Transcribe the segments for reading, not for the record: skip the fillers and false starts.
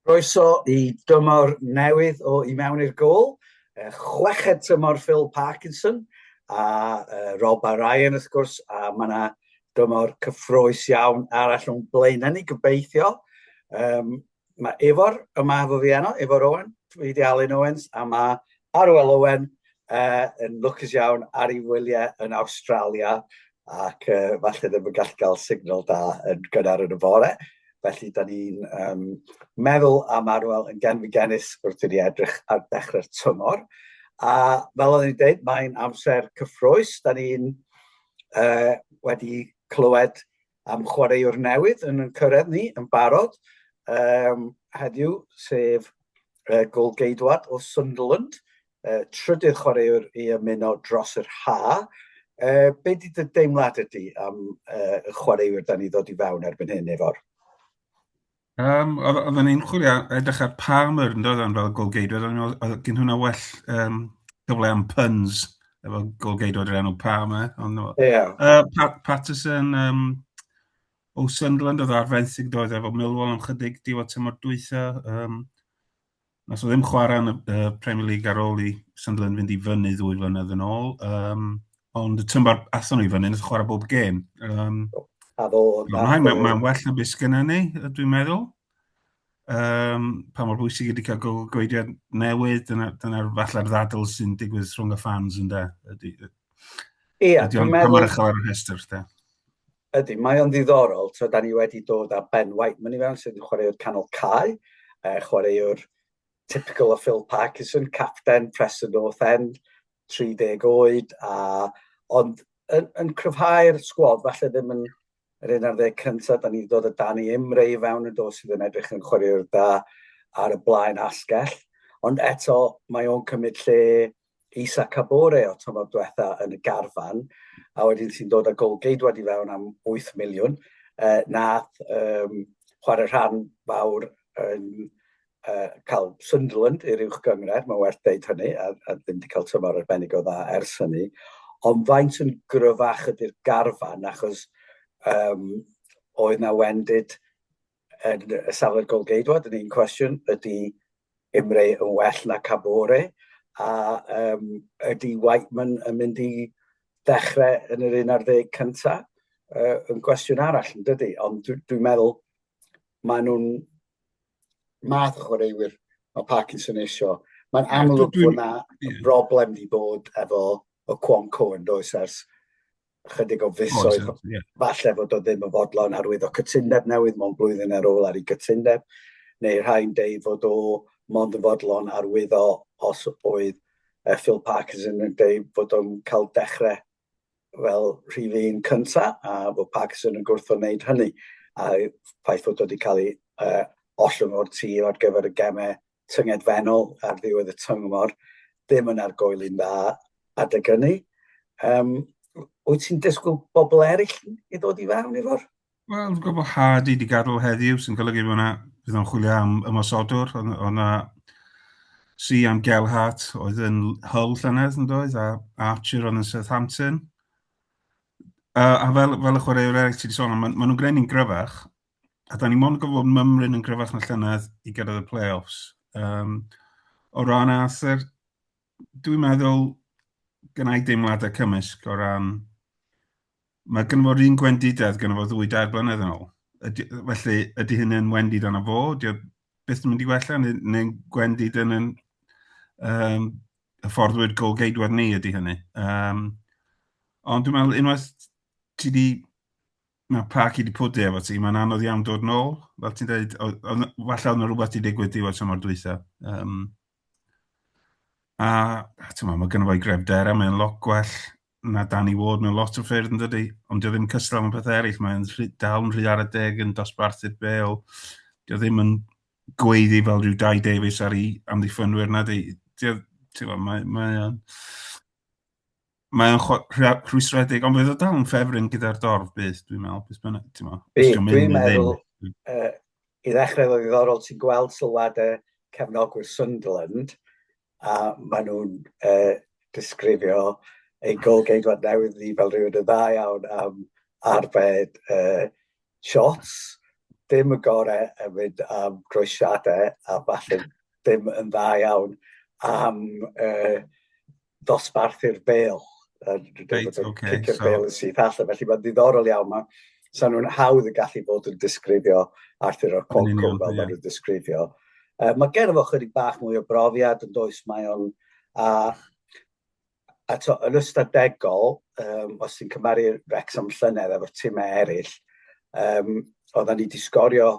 Croeso I dymor newydd o I mewn i'r gôl. Chweched tymor Phil Parkinson a Rob a Ryan wrth gwrs, a mae yna dymor cyffrous iawn arall o'n blaenau ni gobeithio. Mae Efor yma efo fi eno, Efor Owen, dwi wedi Alun Owens, a mae Arwel Owen yn lwcus iawn ar ei wyliau yn Awstralia, ac falle ddim yn gallu cael signal da yn gynnar yn y bore. Felly, da ni'n meddwl am Arwel yn genfigennus wrth i ni edrych ar dechrau'r tymor. A fel oedd ni'n dweud, mae'n amser cyffrous. Da ni'n wedi clywed am chwaraewr newydd yn cyrraedd ni yn barod. Heddiw, sef golgeidwad o Sunderland. Trydydd chwaraewr I ymuno dros yr ha. Be di dy deimlad ydy am y chwaraewr da ni ddod I fewn erbyn hyn efo'r? Oedden ni'n chwilio edrych ar Palmer yn dod fel golgeidwad, oedd gen hwnna well gyfle am puns efo golgeidwad yr enw Palmer. Patterson o Sunderland oedd ar fenthyg doedd efo Millwall am chydig diwedd tymor dwytha. Nas o ddim chwarae yn y Premier League ar ôl I Sunderland fynd I fyny 2 flynedd yn ôl. Ond y tymor athon ni fyny, nath chwarae bob gêm. Mae'n well na beth gynna ni, dwi'n meddwl. Pa mor bwysig ydy cael golgeidwad newydd, dyna'r falle'r ddadl sy'n digwydd rhwng y fans ynde. Dwi'n meddwl... Ydy, mae o'n ddiddorol, so da ni wedi dod â Ben Whiteman I fewn, sydd yn chwaraewr canol cae, chwaraewr typical o Phil Parkinson, capten Preston North End, 30 oed, ond yn cryfhau'r sgwad, falle ddim yn yr 11 cyntaf, da ni dod â Danny Imre I fewn yn dod sydd yn edrych yn chwaraewr da ar y blaen asgell. Ond eto, mae o'n cymryd lle Isa Cabore o tymor diwetha yn y garfan, a wedyn sy'n dod â golgeidwad I fewn am 8 miliwn. Nath chwarae rhan fawr yn cael Sunderland i'r uwch gyngred, mae werth deud hynny, a ddim wedi cael tymor arbennig o dda ers hynny. Ond faint yn gryfach ydy'r garfan, achos oedd na wendid yn y safle'r golgeidwad yn un cwestiwn, ydy Imre yn well na Cabore, a ydy Whiteman yn mynd I ddechrau yn yr 11 cyntaf, yn gwestiwn arall yn dydy, ond dwi'n meddwl mae nhw'n math o chwaraewyr o Parkinson isio. Mae'n amlwg bod na broblem wedi bod efo y Quonco yn does ers chydig o fisoedd, falle fod o ddim yn fodlon arwyddo cytundeb newydd, mewn blwyddyn ar ôl ar ei gytundeb, neu rhain deud fod o mond yn fodlon arwyddo os oedd Phil Parkinson yn deud fod o'n cael dechrau fel rhif 1 cyntaf, a bod Parkinson yn gwrtho wneud hynny. A ffaith fod wedi cael ei ollwng o'r tîm ar gyfer y gemau tyngedfennol ar ddiwedd y tymor, ddim yn argoeli'n dda adeg hynny. Wyt ti'n disgwyl bobl eraill I ddod I fewn efo'r? Wel, dwi'n gwybod bod Hardy wedi gadael heddiw, sy'n golygu bod fydd o'n chwilio am ymosodwr. Oedd yna Sian Gelhart oedd yn Hull llynedd yn doedd, a Archer oedd yn Southampton. A fel y chwaraewr eraill ti wedi sôn, maen nhw'n gwneud ni'n gryfach, a da ni mond gofod mymryn yn gryfach na llynedd I gyrraedd y play-offs. O ran Arthur, dwi'n meddwl gynnau deimladau cymysg o ran... Mae gynnu fo'r un gwendidedd gynnu fo 2-3 blynedd yn ôl. Felly, ydy hynny'n wendid yna fo? Ydy beth yn mynd I wella? Neu'n gwendid yn y fforddwyd golgeidwad ni ydy hynny? Ond dwi'n meddwl, unwaith ti di... Mae Parky di pwdu efo ti, mae'n anodd iawn dod nôl. Fel ti'n dweud, falle oedd yna rhywbeth I digwydd diwedd tymor dwytha. Mae gynnu fo'i grefderau, mae'n lot gwell na Danny Ward mewn lot o ffyrdd yn dydy, ond dio ddim cystal am peth eraill, mae'n dal yn rhy ar y deg yn dosbarthu'r bel, dio ddim yn gweiddi fel rhyw Dai Davies ar ei amddiffynwyr na di. Mae'n rhwystredig, ond bydd o dal yn ffefryn gyda'r dorf bydd, dwi'n meddwl. Dwi'n meddwl, I ddechrau oedd ddiddorol ti'n gweld sylwadau cefnogwyr Sunderland, a maen nhw'n disgrifio ei golgeidwad newydd ni fel rhywun yn dda iawn am arbed shots, dim y gorau yn mynd am groesiadau a falle dim yn dda iawn am dosbarth i'r bêl. Reit, oce. Cicio'r bêl yn syth allan. Felly mae'n ddiddorol iawn. Sa'n nhw'n hawdd yn gallu bod yn disgrifio Arthur o'r Conco fel maen nhw'n disgrifio. Mae gen i fo chydig bach mwy o brofiad yn does mae o'n... yn ystadegol, os ti'n cymaru Wrecsam llynedd efo'r tîmau eraill, oedden ni wedi sgorio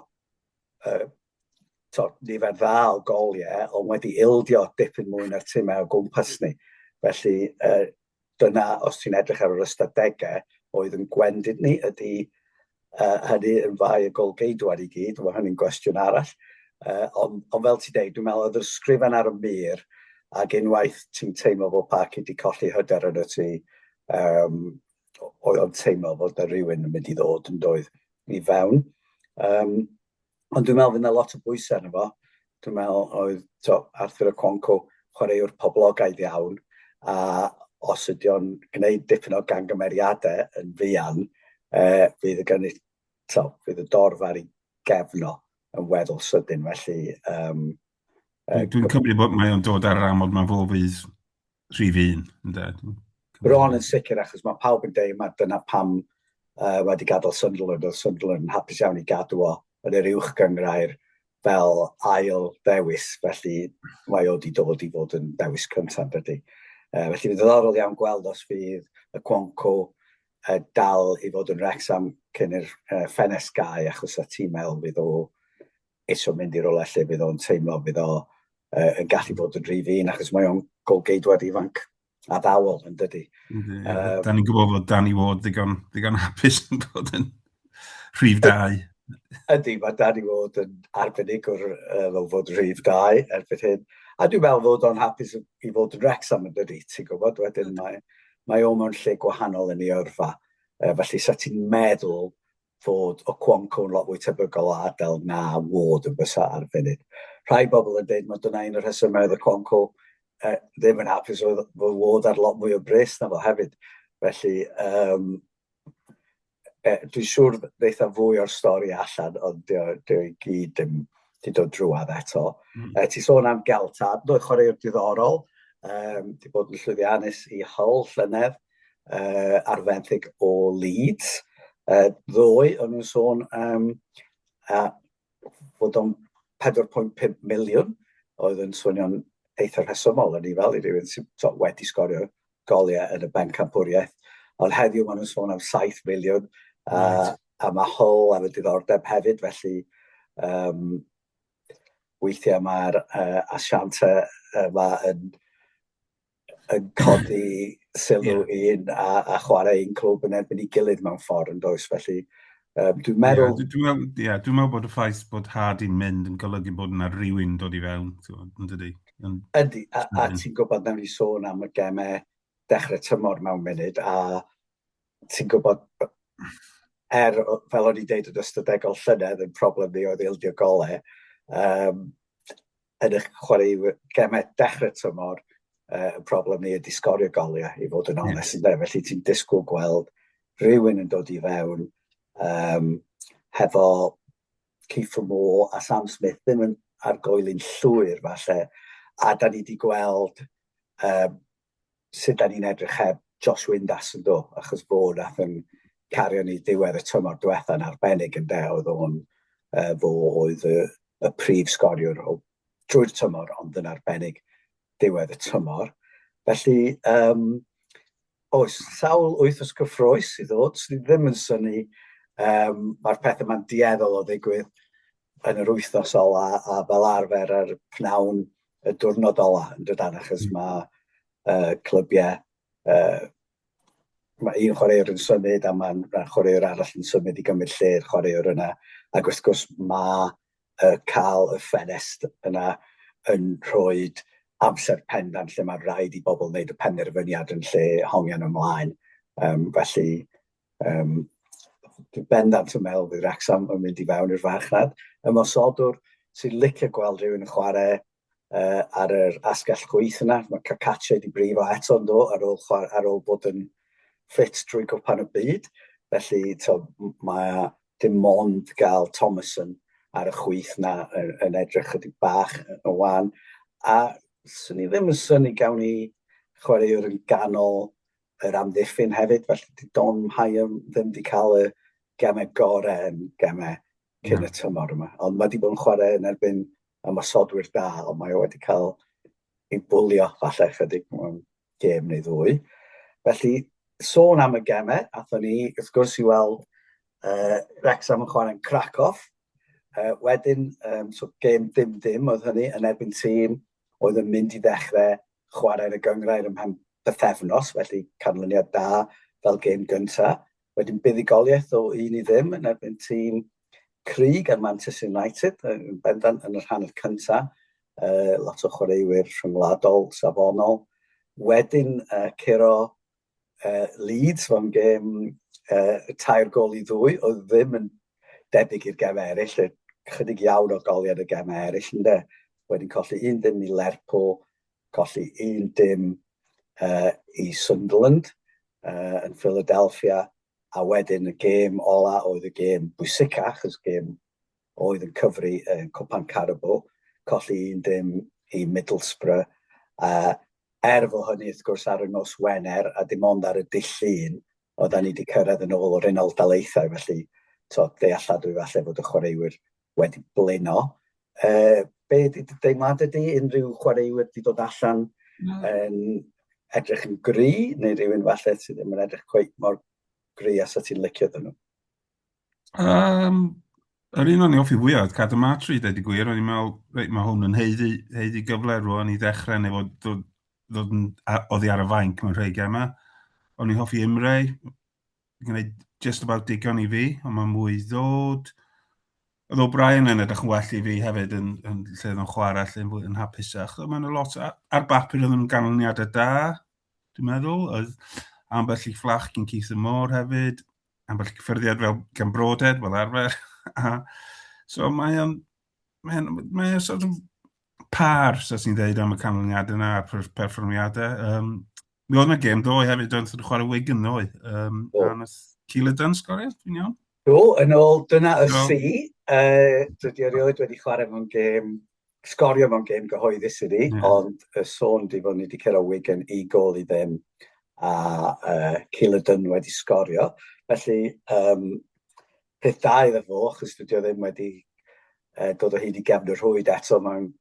nifer dda o goliau, ond wedi ildio dipyn mwy na'r tîmau o gwmpas ni. Felly, dyna, os ti'n edrych ar yr ystadegau, oedd yn gwendid ni, ydy hynny yn fai y golgeidwad i gyd, mae hynny'n gwestiwn arall. Ond fel ti'n deud, dwi'n meddwl oedd yr sgrifen ar y mur, ac unwaith ti'n teimlo bod Parc wedi colli hyder yn y tŷ, oedd o'n teimlo fod y rhywun yn mynd i ddod yn doedd i fewn. Ond dwi'n meddwl fydd yna lot o bwysau arno fo. Dwi'n meddwl oedd Arthur y Conco chwaraewr poblogaidd iawn, a os ydy o'n gwneud dipyn o gangymeriadau yn fuan, fydd y dorf ar ei gefno yn weddol sydyn. Felly... Dwi'n cymryd bod mae o'n dod ar yr amod mae fo fydd rhif un. Bron yn sicr, achos mae pawb yn dweud mae dyna pam wedi gadael Sunderland. Oedd Sunderland yn hapus iawn i gadw o yn yr uwch gyngrair fel ail ddewis. Felly mae o wedi dod i fod yn ddewis cyntaf dydy. Felly fydd ddiddorol iawn gweld os fydd y Conco dal i fod yn Wrecsam cyn i'r ffenest gau, achos y tîm mel fydd o isio mynd i'r olau lle fydd o'n teimlo fydd o yn gallu bod yn rhif un, achos mae o'n golgeidwad ifanc a ddawol yn dydy. Da ni'n gwybod fod Danny Ward ddigon hapus yn bod yn rhif 2. Ydy, mae Danny Ward yn arbennig o'r fod rhif 2 erbyn hyn. A dwi'n meddwl fod o'n hapus i fod yn Wrecsam yn dydy, ti'n gwybod? Wedyn mae o mewn lle gwahanol yn ei yrfa. Felly, sa ti'n meddwl fod o Conco'n lot fwy tebygol o adael na Ward yn bysa ar funud. Rhai bobl yn dweud, mae dyna un o'r rhesymau oedd y Conco ddim yn hapus oedd Ward ar lot mwy o bres na fo hefyd. Felly, dwi'n siŵr ddeitha fwy o'r stori allan, ond dwi'n gyd di dod drwad eto. Ti sôn am Geltad, dwi'n chwaraewr diddorol, di bod yn llwyddiannus i Hull llynedd, arfenthig o Leeds. Ddwy, o'n nhw'n sôn fod o'n 4.5 miliwn, oedd yn swnio'n eitha rhesymol yn ei fel i rywun sy'n wedi sgorio goliau yn y bencampwriaeth. Ond heddiw maen nhw'n sôn am 7 miliwn, a mae Hull am y diddordeb hefyd, felly weithiau mae'r asiantau yma yn codi sylw un a chwarae un clwb yn erbyn ei gilydd mewn ffordd yn does. Felly, dwi'n meddwl... Dwi'n meddwl bod y ffaith bod Hardy'n mynd yn golygu bod yna rhywun dod i fewn, yn dydy? Ydy, a ti'n gwybod newn ni sôn am y gemau dechrau tymor mewn munud, a ti'n gwybod, fel o'n i dweud yn ystadegol llynedd, yn problem ni oedd ildio golau, yn eich chwarae gemau dechrau tymor, y problem ni ydi sgorio goliau, i fod yn onest. Felly ti'n disgwyl gweld rhywun yn dod i fewn, hefo Kiefer Moore a Sam Smith ddim yn argoelyn llwyr falle, a da ni wedi gweld sut da ni'n edrych heb Josh Windass yn do, achos bod nath yn cario ni diwedd y tymor diwetha'n arbennig yn de, oedd o'n fo oedd y prif sgoriwr drwy'r tymor, ond yn arbennig diwedd y tymor. Felly, oes sawl wythnos cyffroes i ddod, sydd ddim yn syni, mae'r pethau ma'n dieddol o ddigwydd yn yr wythnos ola, a fel arfer ar pnawn y diwrnod ola yn dydan, achos mae clybiau, mae un chwaraewr yn symud a mae'n chwaraewr arall yn symud i gymryd lle'r chwaraewr yna, ac wrth gwrs mae cael y ffenest yna yn rhoi amser pendant lle mae'n rhaid i bobl wneud y penderfyniad yn lle hongian ymlaen. Felly, dwi'n bendant yn meddwl bydd Wrecsam yn mynd i fewn i'r farchnad. Ymosodwr sy'n licio gweld rhywun yn chwarae ar yr asgell chwyth yna. Mae Cacace di brifo eto yn do, ar ôl bod yn ffit drwy gwpan y byd. Felly, mae dim ond gael Thomason ar y chwith na yn edrych chydig bach yn wan. A swn i ddim yn syni gawn ni chwaraewr yn ganol yr amddiffyn hefyd, felly Don Hyam ddim wedi cael y gemau gorau yn gemau cyn y tymor yma. Ond mae wedi bod yn chwarae yn erbyn ymosodwyr da, ond mae wedi cael ei bwlio falle chydig mewn gêm neu ddwy. Felly, sôn am y gemau, athon ni, wrth gwrs, i weld Wrecsam yn chwarae'n Cracow. Wedyn, so gêm dim oedd hynny yn erbyn tîm oedd yn mynd i ddechrau chwarae'r y gyngrair ymhen bythefnos, felly canlyniad da fel gêm gyntaf. Wedyn buddigoliaeth o 1-0 yn erbyn tîm Crig a Manchester United, yn bendant yn y rhan cyntaf. Lot o chwaraewyr rhyngwladol, safonol. Wedyn curo Leeds fo'n gêm 3-2, oedd ddim yn debyg i'r gemau eraill, chydig iawn o goliad y gemau eraill, ynddo. Wedyn colli 1-0 i Lerpwl, colli 1-0 i Sunderland yn Philadelphia, a wedyn y gêm ola oedd y gêm bwysicach, achos gêm oedd yn cyfri yn Cwpan Carabao, colli 1-0 i Middlesbrough. Fo hynny, wrth gwrs, ar y nos Wener, a dim ond ar y dyll llun, oedden ni wedi cyrraedd yn ôl o'r unol daleithau, felly dealladwy falle fod y chwaraewyr wedi blino. Be ydy deimlad ydy unrhyw chwaraewyr wedi dod allan yn edrych yn gry, neu rhywun falle sydd ddim yn edrych cweit mor gry as o ti'n licio dyn nhw? Yr un o'n i offi fwyaf, Cadw Matri, dweud i gwir, o'n i'n meddwl, mae hwn yn heiddi gyfle rwan i ddechrau, neu fod oddi ar y fainc mewn rhai gemau. O'n i'n hoffi Imre, gwneud just about digon i fi, ond mae mwy ddod. Oedd O'Brien yn edrych yn well i fi hefyd yn lle oedd yn chwarae, lle yn hapusach. Mae'n lot ar bapur oedd yn ganlyniadau da, dwi'n meddwl. Oedd ambell i fflach gyn Keith Moore hefyd, ambell i cyffyrddiad fel gan Broded, fel arfer. So mae'n sort of par, so sy'n dweud am y canlyniadau yna a'r perfformiadau. Mi oedd yna gêm ddoe hefyd, oedd yn chwarae Wigan ddoe. A nath Celadon sgorio, dwi'n iawn? Yn ôl, dyna y si. Dydy erioed wedi chwarae mewn gêm, sgorio mewn gêm gyhoeddus ydi, ond y sôn di fod ni wedi cyrraedd Wigan i gol i ddim, a Celadon wedi sgorio. Felly, peth da iddo fo, achos dydy o ddim wedi dod o hyd i gefn y rhwyd eto mewn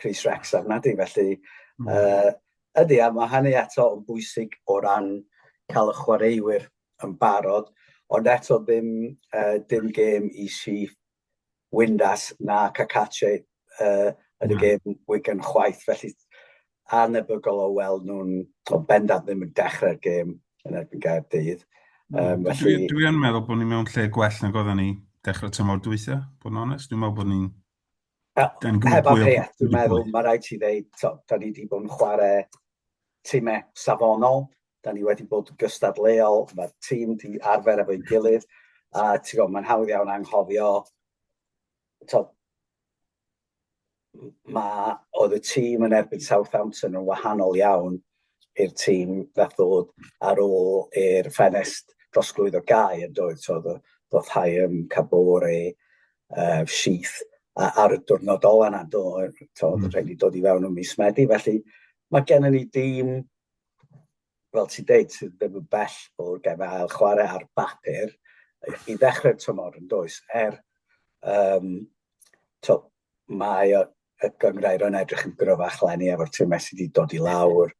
Crys Wrecsam, nadi, felly ydy, a mae hynny eto yn bwysig o ran cael y chwaraewyr yn barod, ond eto dim gêm i si Windas na Cacace yn y gêm Wigan chwaith, felly anebygol o weld nhw'n o bendant ddim yn dechrau'r gêm yn erbyn Gaerdydd. Dwi yn meddwl bod ni mewn lle gwell nag oedden ni dechrau tymor dwytha, bod yn onest. Dwi'n meddwl bod ni'n... Heb amheuaeth, dwi'n meddwl, mae rhaid ti ddeud, da ni wedi bod yn chwarae tîmau safonol, da ni wedi bod yn gystadleol, mae'r tîm wedi arfer efo'i gilydd, a mae'n hawdd iawn anghofio, oedd y tîm yn erbyn Southampton yn wahanol iawn i'r tîm ddath ddod ar ôl i'r ffenest drosglwyddo gau yn dod. Doedd Hyam, Cabore, Sheath, ar y diwrnod ola yna, rhaid i dod i fewn o mis Medi. Felly mae gennym ni dîm, fel ti'n deud, sydd ddim yn bell o'r gemau ail chwarae ar bapur i ddechrau'r tymor yn does. Mae y gyngrair yn edrych yn gryfach lenni efo'r tîmau sydd wedi dod i lawr.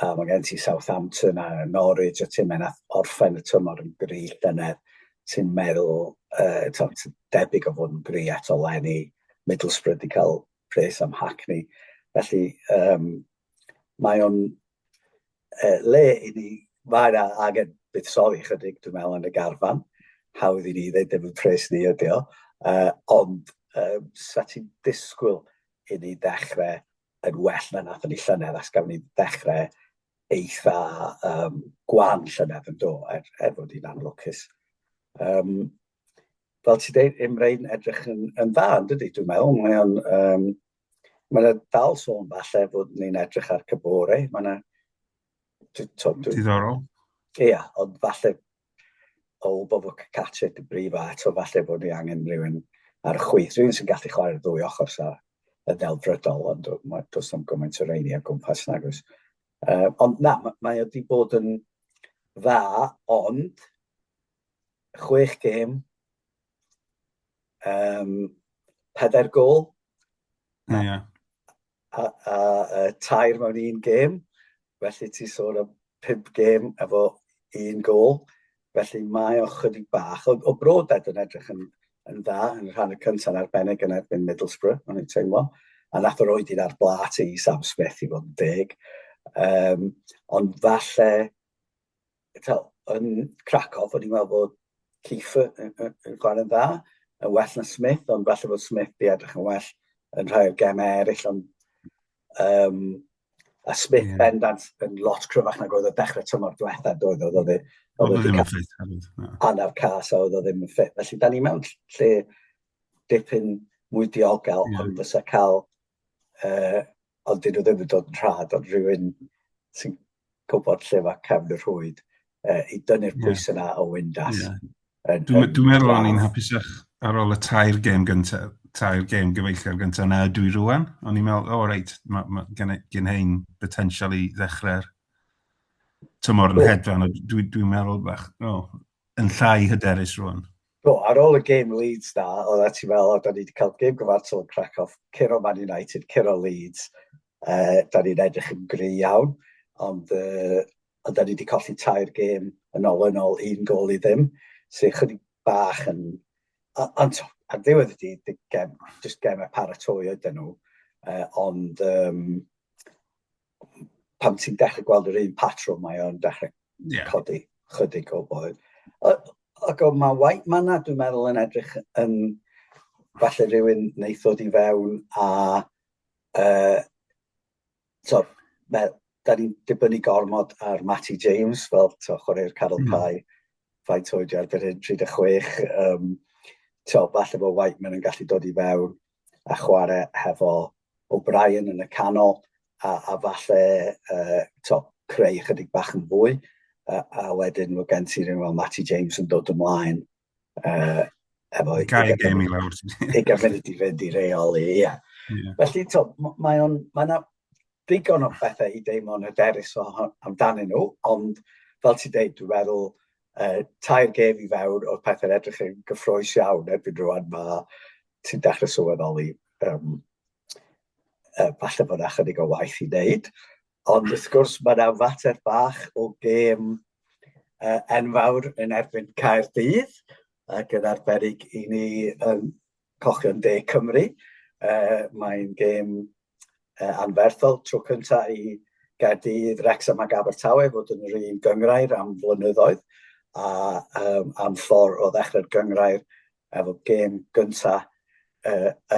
Mae gen ti Southampton a Norwich a tîmau nath orffen y tymor yn gry llynedd. Ti'n meddwl, debyg o fod yn gry eto lenni. Middlesbrough wedi cael pres am Hackney. Felly, mae o'n le i ni, mae'n angen buddsoddi chydig, dwi'n meddwl, yn y garfan. Hawdd i ni ddeud ddim yn pres ni ydi o. Ond, sa ti'n disgwyl i ni ddechrau yn well na nath ni llynedd, as gafon ni ddechrau eitha gwan llynedd yn do, fod hi'n anlwcus. Fel ti dweud, Imre'n edrych yn dda, yn dydy, dwi'n meddwl. Mae'n dal sôn falle fod ni'n edrych ar Cabore. Diddorol. Ia, ond falle o bobl Cacatchit y brif a eto falle bod ni angen rhywun ar y chwith, rhywun sy'n gallu chwarae'r ddwy ochr sa y ddelfrydol, ond does am gymaint o reini a gwmpas nagos. Ond na, mae wedi bod yn dda, ond 6 gêm, 4 gol, a 3 mewn 1 gêm, felly ti sôn am 5 gêm efo 1 gol, felly mae o chydig bach. O Broded yn edrych yn dda yn rhan y cyntaf arbennig yn erbyn Middlesbrough, o'n i'n teimlo, a nath o roed i'n ar blat i Sam Smith i fod yn 10. Ond falle, yn Cracov, o'n i'n meddwl bod Kiefer yn chwarae'n dda, yn well na Smith, ond falle bod Smith di edrych yn well yn rhai o'r gemau eraill, ond a Smith bendant yn lot cryfach nag oedd o dechrau tymor diwethaf, oedd wedi cael anaf cas a oedd o ddim yn ffit. Felly, da ni mewn lle dipyn mwy diogel, ond fysa cael, ond dyn nhw ddim yn dod yn rhad, ond rhywun sy'n gwybod lle mae cefn y rhwyd i dynnu'r pwys yna o Windas. Dwi'n meddwl o'n i'n hapusach ar ôl y 4 gêm gyntaf, 4 gêm gyfeillgar gyntaf na dwi rwan. O'n i'n meddwl, reit, mae gen hein potensial i ddechrau'r tymor yn hedfan. Dwi'n meddwl bach, yn llai hyderus rwan. Ar ôl y gêm Leeds da, oedd ti'n meddwl, da ni wedi cael gêm gyfartal yn Cracov, curo Man United, curo Leeds. Da ni'n edrych yn gry iawn, ond da ni wedi colli 4 gêm yn ôl 1 gol i ddim, sy'n chydig bach yn... Ond ar ddiwedd ydy, jyst gemau paratoi ydyn nhw, ond pam ti'n dechrau gweld yr un patrwm, mae o'n dechrau codi chydig o boed. Ac o mae Whiteman na, dwi'n meddwl, yn edrych yn falle rhywun neith ddod i fewn a da ni'n dibynnu gormod ar Matty James fel chwarae'r Carol Cai, faint oed erbyn hyn, 36. Falle bod Whiteman yn gallu dod i fewn a chwarae hefo O'Brien yn y canol a falle creu chydig bach yn fwy. A wedyn mae gen ti rhywun fel Matty James yn dod ymlaen efo 20 gêm i lawr. 20 munud i fynd i reoli, ie. Felly, mae yna digon o bethau i deimlo'n hyderus amdanyn nhw, ond fel ti'n deud, dwi'n meddwl 4 gêm i fewn o'r pethau'n edrych yn gyffroes iawn erbyn rwan, ti'n dechrau sylweddoli falle bod yna chydig o waith i wneud. Ond wrth gwrs, mae yna fater bach o gêm enfawr yn erbyn Chaerdydd, ac yn arbennig i ni cochion De Cymru. Mae'n gêm anferthol tro cyntaf i Gaerdydd, Wrecsam ac Abertawe fod yn yr un gyngrair am flynyddoedd, a am ffordd o ddechrau'r gyngrair efo gêm gyntaf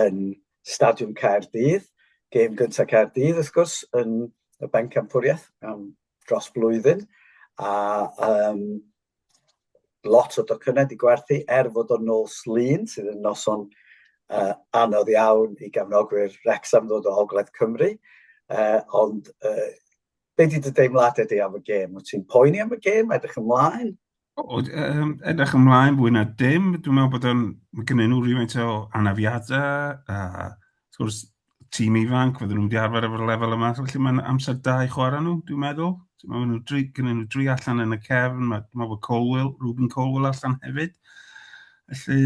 yn Stadiwm Caerdydd. Gêm gyntaf Caerdydd, wrth gwrs, yn y bencampwriaeth dros blwyddyn, a lot o docynnau di gwerthu fod o'n nos Lun, sydd yn noson anodd iawn i gefnogwyr Wrecsam ddod o Ogledd Cymru. Ond be di dy deimladau di am y gêm? Wyt ti'n poeni am y gêm? Edrych ymlaen? Edrych ymlaen fwy na dim. Dwi'n meddwl bod mae gennyn nhw rhywfaint o anafiadau, wrth gwrs tîm ifanc, fydden nhw'n wedi arfer efo'r lefel yma, felly mae'n amser da i chwarae nhw, dwi'n meddwl. Gennyn nhw 3 allan yn y cefn, mae Ruben Colwell allan hefyd. Felly,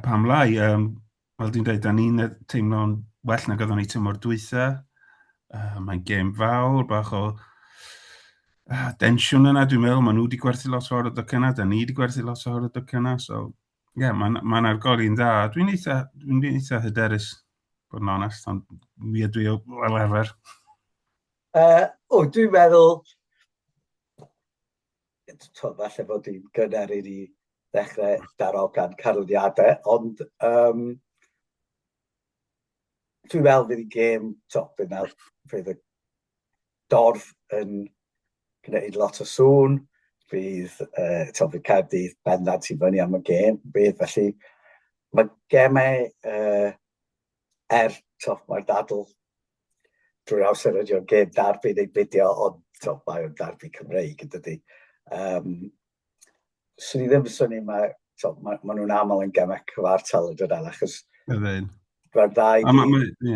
pam lai, fel dwi'n dweud, da ni'n teimlo'n well na gyda ni tymor dwytha. Mae'n gêm fawr, bach o densiwn yna, dwi'n meddwl, maen nhw wedi gwerthu lot fawr o docynnau, da ni wedi gwerthu lot fawr o docynnau, so, mae'n argoli'n dda. Dwi'n eitha hyderus, bod yn onest, ond mi ydw i o lefer. Dwi'n meddwl, falle bod i'n gynnar i ni ddechrau darogan canlyniadau, ond dwi'n meddwl fydd i gêm, fydd y dorf yn gwneud lot o sŵn, fydd Caerdydd bendant i fyny am y gêm, felly mae gemau mae'r dadl drwy'r amser ydy o'n gêm darbu neu bidio, ond mae o'n darbu Cymreig yn dydi. swn i ddim yn syni, mae nhw'n aml yn gemau cyfartal yn dod achos Ydyn. mae'r ddau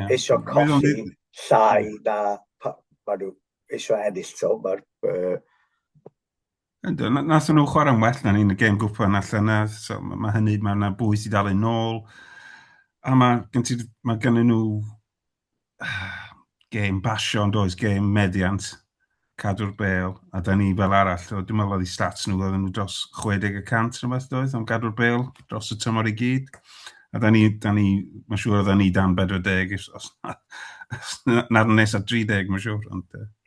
eisiau colli llai na mae nhw eisiau ennill. Nath nhw chwarae'n well na ni'n y gêm gwpan allan na, so mae hynny, mae yna bwys i dal ei nôl. A mae gen nhw gêm basio yn does, gêm meddiant, cadw'r bêl, a da ni fel arall, dwi'n meddwl oedd i stats nhw, oedden nhw dros 60% rhywbeth doedd, am gadw'r bêl dros y tymor i gyd. A da ni, mae'n siŵr oedden ni dan 40, na'r nes at 30, mae'n siŵr.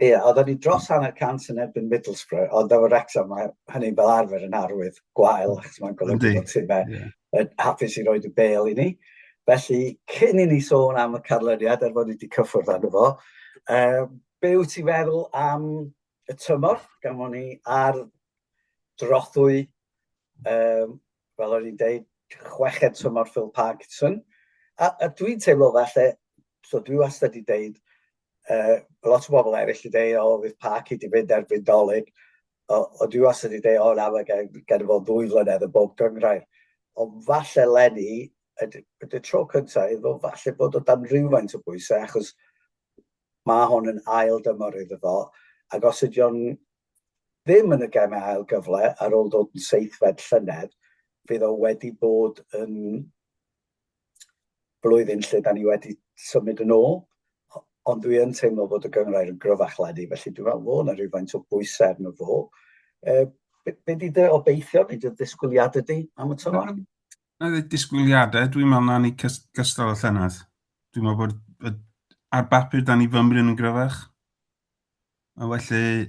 Ie, oedden ni dros 100% yn erbyn Middlesbrough, ond efo Wrecsam, mae hynny'n fel arfer yn arwydd gwael, achos mae'n golygu bod ti'n hapus i roed y bêl i ni. Felly, cyn i ni sôn am y canlyniad, fod ni wedi cyffwrdd arno fo, be wyt ti'n feddwl am y tymor? Gamon ni ar drothwy, fel o'n i'n deud, 6 tymor Phil Parkinson. A dwi'n teimlo falle, so dwi wastad wedi deud, lot o bobl eraill wedi deud, fydd Parky wedi mynd erbyn dolyg, o dwi wastad wedi deud, na, mae gen i fod 2 flynedd y bob gyngrair. Ond falle Lenny, y tro cyntaf, iddo falle bod o dan rhywfaint o bwysau, achos mae hwn yn ail dymor iddo fo, ac os ydy o'n ddim yn y gemau ail gyfle ar ôl dod yn 7fed llynedd, fydd o wedi bod yn blwyddyn lle da ni wedi symud yn ôl, ond dwi yn teimlo bod y gyngrair yn gryfach Lenny, felly dwi'n meddwl fod yna rhywfaint o bwysau arno fo. Be di dy obeithio, neu dy ddisgwyliadau di am y tymor? Na disgwyliadau, dwi'n meddwl na ni gystal o llynedd. Dwi'n meddwl bod ar bapur da ni fymryn yn gryfach. A felly,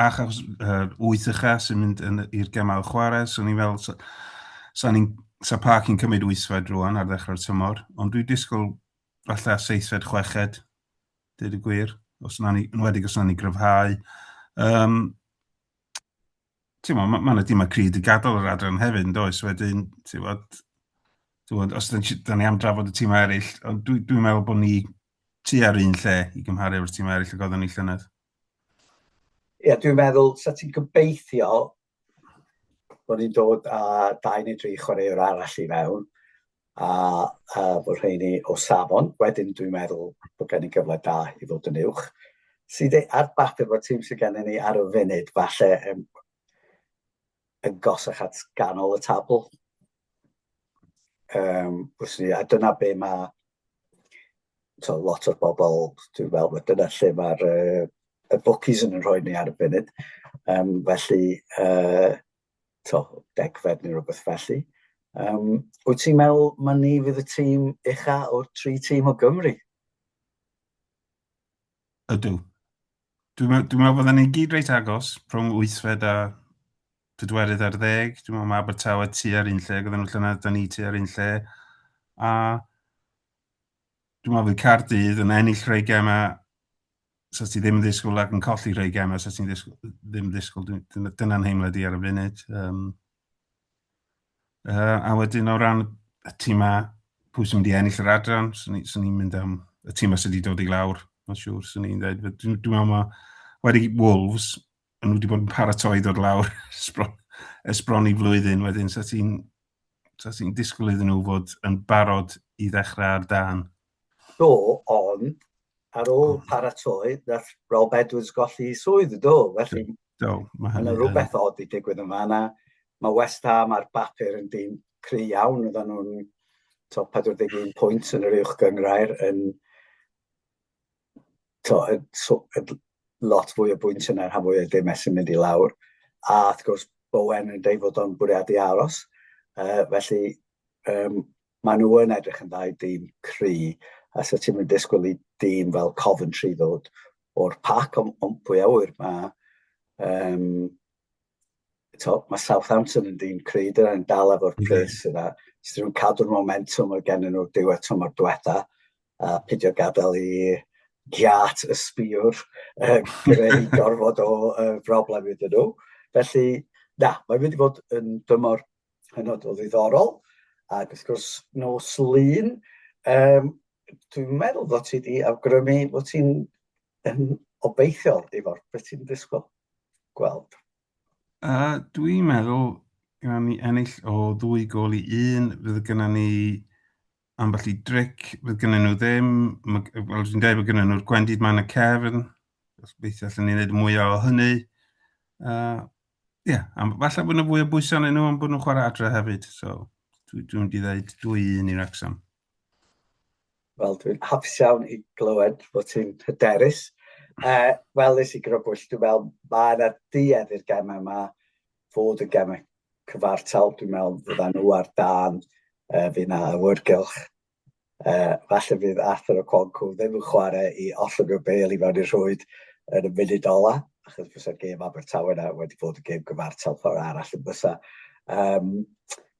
achos 8 ucha sy'n mynd i'r gemau chwarae, so ni'n fel, sa Parky'n cymryd 8fed rwan ar ddechrau'r tymor, ond dwi'n disgwyl falle 7fed, 6fed, dweud y gwir, yn wedi os na ni gryfhau. Mae yna dim y cryd i gadael yr adran hefyd yn does, wedyn, os da ni am drafod y tîm eraill, dwi'n meddwl bod ni tu ar un lle i gymharu efo'r tîm eraill ag oedden ni llynedd. Ie, dwi'n meddwl, sa ti'n gobeithio bod ni'n dod â 2 neu 3 chwaraewr arall i mewn, a bod rheini o safon. Wedyn dwi'n meddwl bod gen i gyfle da i fod yn uwch. Sydd ar bapur bod tîm sydd gen i ar y funud, falle yn gosach at ganol y tabl. A dyna be mae lot o'r bobl, dwi'n meddwl, dyna lle mae'r y bookies yn rhoi ni ar y funud. Felly, 10fed neu rhywbeth felly. Wyt ti'n meddwl mae ni fydd y tîm ucha o'r 3 tîm o Gymru? Ydw. Dwi'n meddwl bod ni gyd reit agos, rhwng 8fed a 40 ar 10. Dwi'n meddwl mae Abertawe tu ar un lle, gyda nhw llynedd, da ni tu ar un lle. A dwi'n meddwl bod Chaerdydd yn ennill rhai gemau, sa ti ddim yn ddisgwyl ac yn colli rhai gemau, sa ti'n ddim yn ddisgwyl. Dyna'n heimlad i ar y funud. A wedyn o ran y tîmau, pwy sy'n mynd i ennill yr adran, sy'n ni'n mynd am y tîmau sydd wedi dod i lawr, mae'n siŵr, sy'n ni'n dweud. Dwi'n meddwl mae wedi Wolves, nhw wedi bod yn paratoi dod lawr esbroni flwyddyn, wedyn sa ti'n disgwyl iddyn nhw fod yn barod i ddechrau ar dan. Do, ond ar ôl paratoi, nath Rob Edwards golli swydd, do. Felly, yna rhywbeth odd i digwydd yma. Mae West Ham ar bapur yn dîm cry iawn, oedden nhw'n 41 pwynt yn yr uwch gyngrair, yn lot fwy o bwynt yna, rhan fwy o dimau sy'n mynd i lawr. A wrth gwrs, Bowen yn deud fod o'n bwriadu aros. Felly, mae nhw yn edrych yn dda i dîm cry, a so ti'n mynd disgwyl i dîm fel Coventry ddod o'r pac, ond pwy awyr. Mae Southampton yn dîm cry, dyna'n dal efo'r pres yna. Os nhw'n cadw'r momentum o gen nhw diwedd tymor diwetha, a pidio gadael i giat y sbiwr greu gorfod o broblem iddyn nhw. Felly, mae'n mynd i fod yn dymor hynod o ddiddorol. Ac wrth gwrs, nos Lun, dwi'n meddwl bod ti wedi awgrymu bod ti'n obeithiol efo'r beth ti'n disgwyl gweld. Dwi'n meddwl gan ni ennill o 2 gol i 1. Fydd gennym ni ambell i dric. Fydd gennym nhw ddim. Wel, dwi'n dweud bod gennym nhw'r gwendid man y cefn. Gobeithio allan ni'n neud mwy o hynny. Falle bod yna fwy o bwysau yn nhw am bod nhw'n chwarae adre hefyd. So, dwi'n mynd i ddweud 2-1 i Wrecsam. Wel, dwi'n hapus iawn i glywed bod ti'n hyderus. Wel, nes i grybwyll, dwi'n meddwl, mae yna duedd i'r gemau yma fod y gemau cyfartal. Dwi'n meddwl fydda nhw ar dan, fydd na awyrgylch. Falle fydd Arthur o Concw ddim yn chwarae i ollwng y bel i fewn i'r rhwyd yn y munud ola, achos bysa'r gêm Abertawe yna wedi bod y gêm gyfartal ffordd arall yn bysa.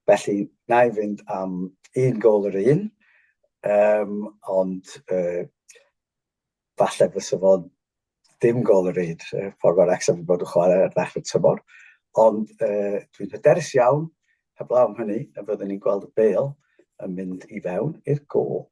Felly, na i fynd am 1 gol yr 1, ond falle fysa fo'n dim gol yr 1, ffordd o'r Wrecsam yn bod yn chwarae ar ddechrau tymor. Ond dwi'n hyderus iawn, heblaw am hynny, a fyddwn ni'n gweld y bel yn mynd i fewn i'r gol.